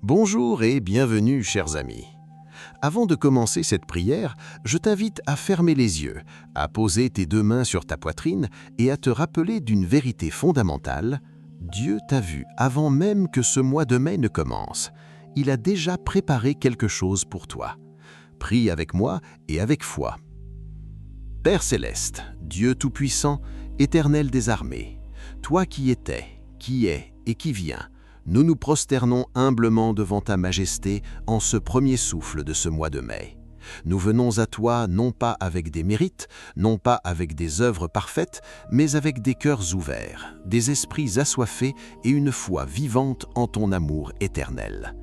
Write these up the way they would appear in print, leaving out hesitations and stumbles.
Bonjour et bienvenue, chers amis. Avant de commencer cette prière, je t'invite à fermer les yeux, à poser tes deux mains sur ta poitrine et à te rappeler d'une vérité fondamentale. Dieu t'a vu avant même que ce mois de mai ne commence. Il a déjà préparé quelque chose pour toi. Prie avec moi et avec foi. Père céleste, Dieu tout-puissant, éternel des armées, toi qui étais, qui es et qui viens, nous nous prosternons humblement devant ta majesté en ce premier souffle de ce mois de mai. Nous venons à toi non pas avec des mérites, non pas avec des œuvres parfaites, mais avec des cœurs ouverts, des esprits assoiffés et une foi vivante en ton amour éternel.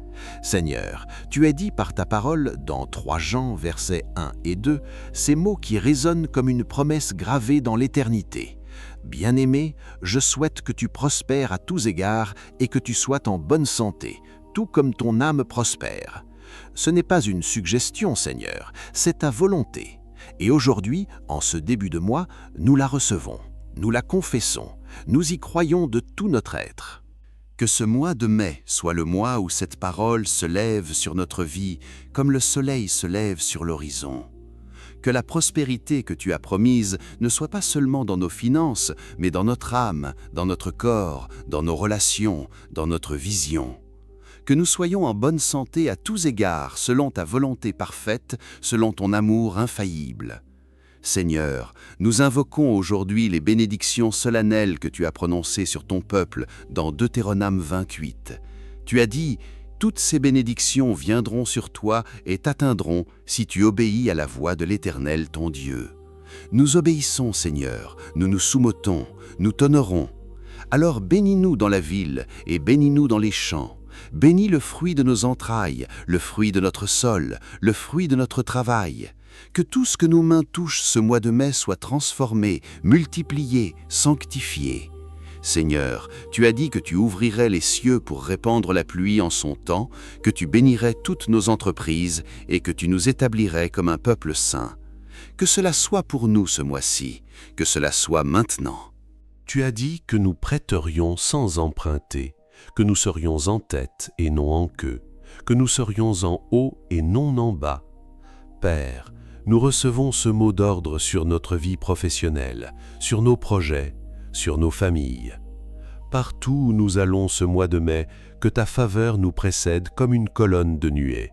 Seigneur, tu as dit par ta parole dans 3 Jean, versets 1 et 2, ces mots qui résonnent comme une promesse gravée dans l'éternité. Bien-aimé, je souhaite que tu prospères à tous égards et que tu sois en bonne santé, tout comme ton âme prospère. Ce n'est pas une suggestion, Seigneur, c'est ta volonté. Et aujourd'hui, en ce début de mois, nous la recevons, nous la confessons, nous y croyons de tout notre être. Que ce mois de mai soit le mois où cette parole se lève sur notre vie comme le soleil se lève sur l'horizon. Que la prospérité que tu as promise ne soit pas seulement dans nos finances, mais dans notre âme, dans notre corps, dans nos relations, dans notre vision. Que nous soyons en bonne santé à tous égards, selon ta volonté parfaite, selon ton amour infaillible. Seigneur, nous invoquons aujourd'hui les bénédictions solennelles que tu as prononcées sur ton peuple dans Deutéronome 28. Tu as dit « Toutes ces bénédictions viendront sur toi et t'atteindront si tu obéis à la voix de l'Éternel ton Dieu. » Nous obéissons, Seigneur, nous nous soumettons, nous t'honorons. Alors bénis-nous dans la ville et bénis-nous dans les champs. Bénis le fruit de nos entrailles, le fruit de notre sol, le fruit de notre travail. Que tout ce que nos mains touchent ce mois de mai soit transformé, multiplié, sanctifié. Seigneur, tu as dit que tu ouvrirais les cieux pour répandre la pluie en son temps, que tu bénirais toutes nos entreprises et que tu nous établirais comme un peuple saint. Que cela soit pour nous ce mois-ci, que cela soit maintenant. Tu as dit que nous prêterions sans emprunter, que nous serions en tête et non en queue, que nous serions en haut et non en bas. Père, nous recevons ce mot d'ordre sur notre vie professionnelle, sur nos projets, sur nos familles. Partout où nous allons ce mois de mai, que ta faveur nous précède comme une colonne de nuée,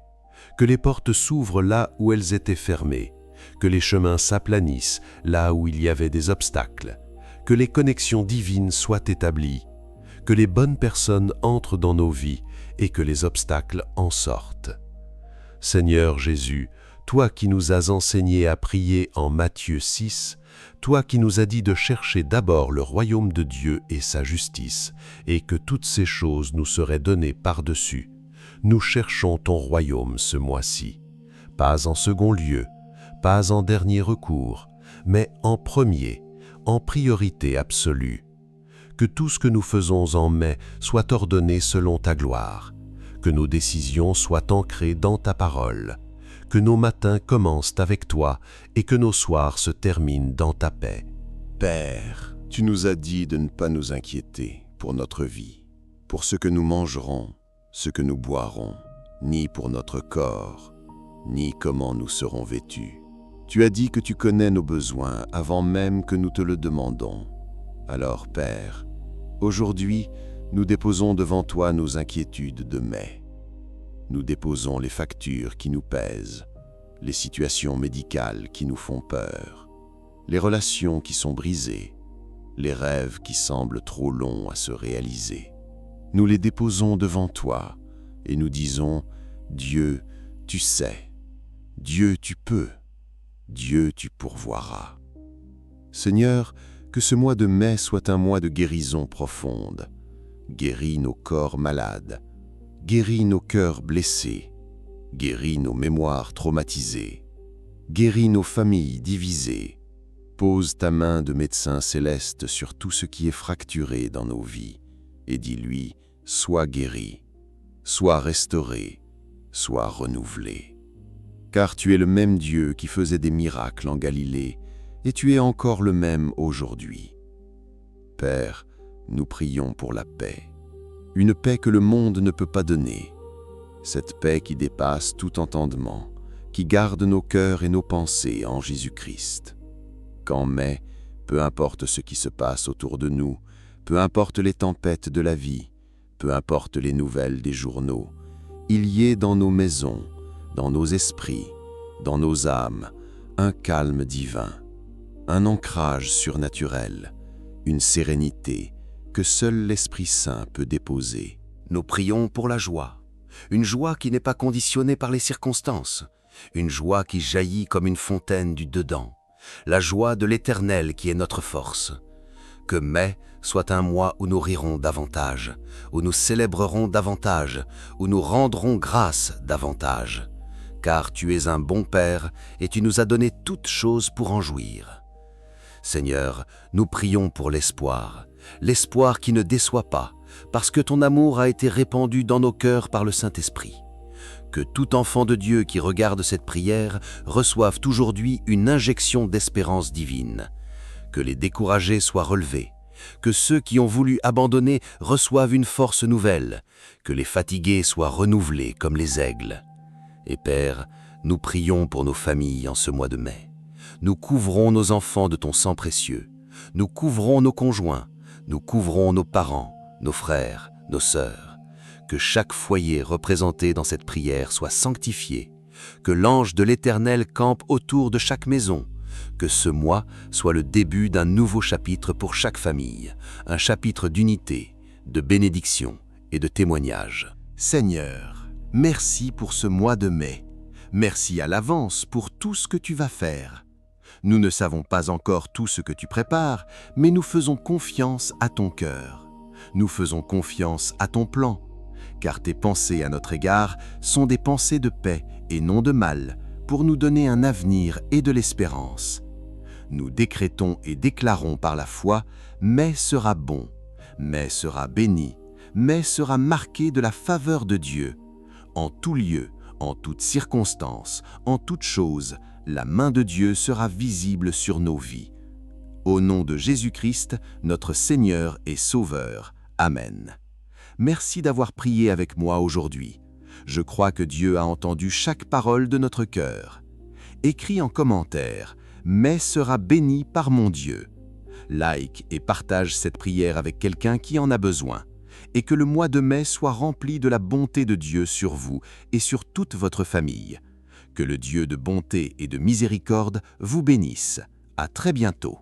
que les portes s'ouvrent là où elles étaient fermées, que les chemins s'aplanissent là où il y avait des obstacles, que les connexions divines soient établies, que les bonnes personnes entrent dans nos vies et que les obstacles en sortent. Seigneur Jésus, toi qui nous as enseigné à prier en Matthieu 6, toi qui nous as dit de chercher d'abord le royaume de Dieu et sa justice, et que toutes ces choses nous seraient données par-dessus, nous cherchons ton royaume ce mois-ci, pas en second lieu, pas en dernier recours, mais en premier, en priorité absolue. Que tout ce que nous faisons en mai soit ordonné selon ta gloire, que nos décisions soient ancrées dans ta parole, que nos matins commencent avec toi et que nos soirs se terminent dans ta paix. Père, tu nous as dit de ne pas nous inquiéter pour notre vie, pour ce que nous mangerons, ce que nous boirons, ni pour notre corps, ni comment nous serons vêtus. Tu as dit que tu connais nos besoins avant même que nous te le demandons. Alors, Père, aujourd'hui, nous déposons devant toi nos inquiétudes de mai. Nous déposons les factures qui nous pèsent, les situations médicales qui nous font peur, les relations qui sont brisées, les rêves qui semblent trop longs à se réaliser. Nous les déposons devant toi et nous disons « Dieu, tu sais, Dieu, tu peux, Dieu, tu pourvoiras ». Seigneur, que ce mois de mai soit un mois de guérison profonde. Guéris nos corps malades, guéris nos cœurs blessés, guéris nos mémoires traumatisées, guéris nos familles divisées. Pose ta main de médecin céleste sur tout ce qui est fracturé dans nos vies et dis-lui, sois guéri, sois restauré, sois renouvelé. Car tu es le même Dieu qui faisait des miracles en Galilée et tu es encore le même aujourd'hui. Père, nous prions pour la paix, une paix que le monde ne peut pas donner, cette paix qui dépasse tout entendement, qui garde nos cœurs et nos pensées en Jésus-Christ. Qu'en mai, peu importe ce qui se passe autour de nous, peu importe les tempêtes de la vie, peu importe les nouvelles des journaux, il y ait dans nos maisons, dans nos esprits, dans nos âmes, un calme divin, un ancrage surnaturel, une sérénité que seul l'Esprit Saint peut déposer. Nous prions pour la joie, une joie qui n'est pas conditionnée par les circonstances, une joie qui jaillit comme une fontaine du dedans, la joie de l'Éternel qui est notre force. Que mai soit un mois où nous rirons davantage, où nous célébrerons davantage, où nous rendrons grâce davantage. Car tu es un bon Père et tu nous as donné toutes choses pour en jouir. Seigneur, nous prions pour l'espoir, l'espoir qui ne déçoit pas, parce que ton amour a été répandu dans nos cœurs par le Saint-Esprit. Que tout enfant de Dieu qui regarde cette prière reçoive aujourd'hui une injection d'espérance divine. Que les découragés soient relevés, que ceux qui ont voulu abandonner reçoivent une force nouvelle, que les fatigués soient renouvelés comme les aigles. Et Père, nous prions pour nos familles en ce mois de mai. Nous couvrons nos enfants de ton sang précieux, nous couvrons nos conjoints, nous couvrons nos parents, nos frères, nos sœurs. Que chaque foyer représenté dans cette prière soit sanctifié, que l'ange de l'Éternel campe autour de chaque maison, que ce mois soit le début d'un nouveau chapitre pour chaque famille, un chapitre d'unité, de bénédiction et de témoignage. Seigneur, merci pour ce mois de mai. Merci à l'avance pour tout ce que tu vas faire. Nous ne savons pas encore tout ce que tu prépares, mais nous faisons confiance à ton cœur. Nous faisons confiance à ton plan, car tes pensées à notre égard sont des pensées de paix et non de mal, pour nous donner un avenir et de l'espérance. Nous décrétons et déclarons par la foi, mai sera bon, mai sera béni, mai sera marqué de la faveur de Dieu. En tout lieu, en toute circonstance, en toute chose, la main de Dieu sera visible sur nos vies. Au nom de Jésus-Christ, notre Seigneur et Sauveur. Amen. Merci d'avoir prié avec moi aujourd'hui. Je crois que Dieu a entendu chaque parole de notre cœur. Écris en commentaire « Mai sera béni par mon Dieu ». Like et partage cette prière avec quelqu'un qui en a besoin. Et que le mois de mai soit rempli de la bonté de Dieu sur vous et sur toute votre famille. Que le Dieu de bonté et de miséricorde vous bénisse. À très bientôt.